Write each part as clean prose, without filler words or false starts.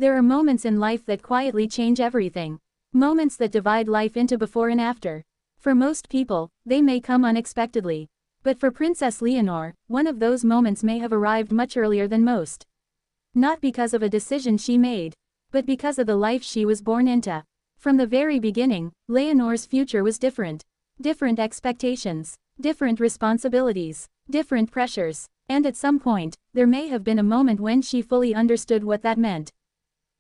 There are moments in life that quietly change everything. Moments that divide life into before and after. For most people, they may come unexpectedly. But for Princess Leonor, one of those moments may have arrived much earlier than most. Not because of a decision she made, but because of the life she was born into. From the very beginning, Leonor's future was different. Different expectations, different responsibilities, different pressures, and at some point, there may have been a moment when she fully understood what that meant.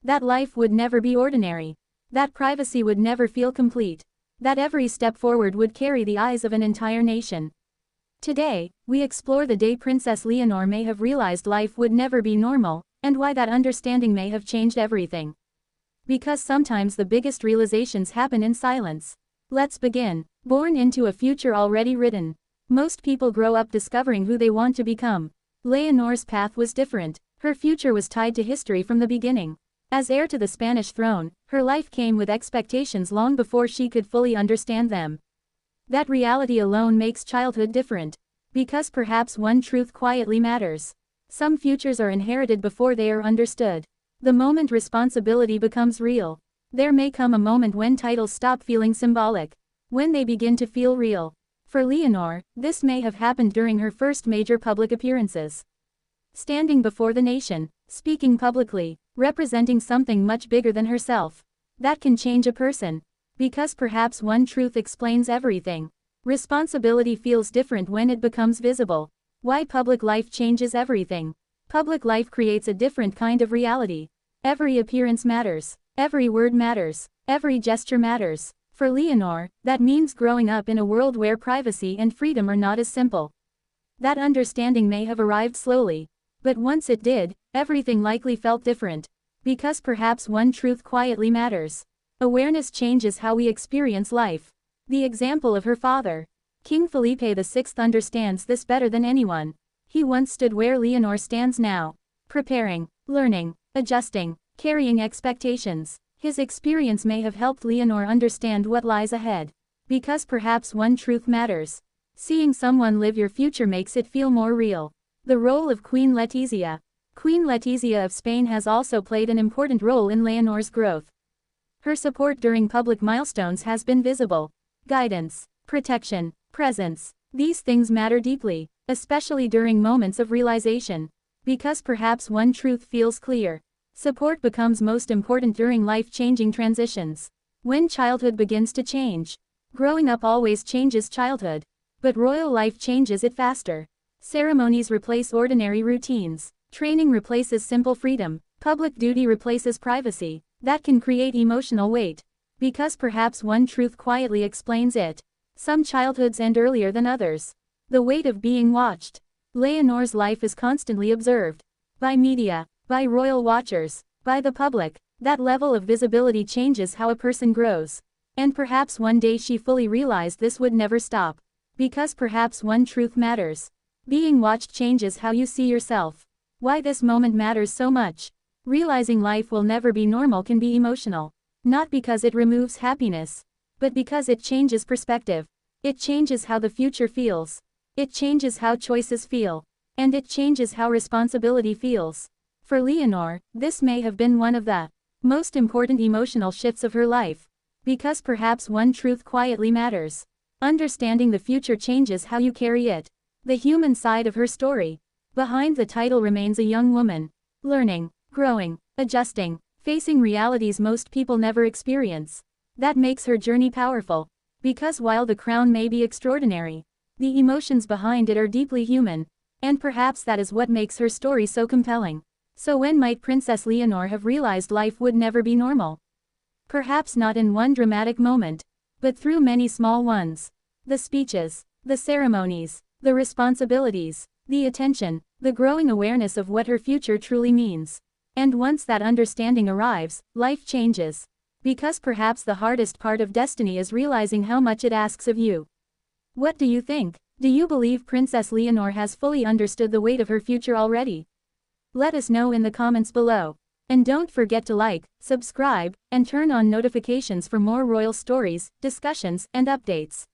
That life would never be ordinary. That privacy would never feel complete. That every step forward would carry the eyes of an entire nation. Today, we explore the day Princess Leonor may have realized life would never be normal, and why that understanding may have changed everything. Because sometimes the biggest realizations happen in silence. Let's begin. Born into a future already written. Most people grow up discovering who they want to become. Leonor's path was different. Her future was tied to history from the beginning. As heir to the Spanish throne, her life came with expectations long before she could fully understand them. That reality alone makes childhood different. Because perhaps one truth quietly matters. Some futures are inherited before they are understood. The moment responsibility becomes real. There may come a moment when titles stop feeling symbolic. When they begin to feel real. For Leonor, this may have happened during her first major public appearances. Standing before the nation, speaking publicly, representing something much bigger than herself. That can change a person. Because perhaps one truth explains everything. Responsibility feels different when it becomes visible. Why public life changes everything. Public life creates a different kind of reality. Every appearance matters. Every word matters. Every gesture matters. For Leonor, that means growing up in a world where privacy and freedom are not as simple. That understanding may have arrived slowly. But once it did, everything likely felt different. Because perhaps one truth quietly matters. Awareness changes how we experience life. The example of her father. King Felipe VI understands this better than anyone. He once stood where Leonor stands now. Preparing, learning, adjusting, carrying expectations. His experience may have helped Leonor understand what lies ahead. Because perhaps one truth matters. Seeing someone live your future makes it feel more real. The role of Queen Letizia. Queen Letizia of Spain has also played an important role in Leonor's growth. Her support during public milestones has been visible. Guidance, protection, presence. These things matter deeply, especially during moments of realization. Because perhaps one truth feels clear. Support becomes most important during life-changing transitions. When childhood begins to change. Growing up always changes childhood. But royal life changes it faster. Ceremonies replace ordinary routines. Training replaces simple freedom. Public duty replaces privacy. That can create emotional weight. Because perhaps one truth quietly explains it. Some childhoods end earlier than others. The weight of being watched. Leonor's life is constantly observed. By media, by royal watchers, by the public. That level of visibility changes how a person grows. And perhaps one day she fully realized this would never stop. Because perhaps one truth matters. Being watched changes how you see yourself. Why this moment matters so much. Realizing life will never be normal can be emotional. Not because it removes happiness. But because it changes perspective. It changes how the future feels. It changes how choices feel. And it changes how responsibility feels. For Leonor, this may have been one of the most important emotional shifts of her life. Because perhaps one truth quietly matters. Understanding the future changes how you carry it. The human side of her story. Behind the title remains a young woman. Learning, growing, adjusting, facing realities most people never experience. That makes her journey powerful. Because while the crown may be extraordinary, the emotions behind it are deeply human. And perhaps that is what makes her story so compelling. So when might Princess Leonor have realized life would never be normal? Perhaps not in one dramatic moment, but through many small ones. The speeches, the ceremonies, the responsibilities, the attention, the growing awareness of what her future truly means. And once that understanding arrives, life changes. Because perhaps the hardest part of destiny is realizing how much it asks of you. What do you think? Do you believe Princess Leonor has fully understood the weight of her future already? Let us know in the comments below. And don't forget to like, subscribe, and turn on notifications for more royal stories, discussions, and updates.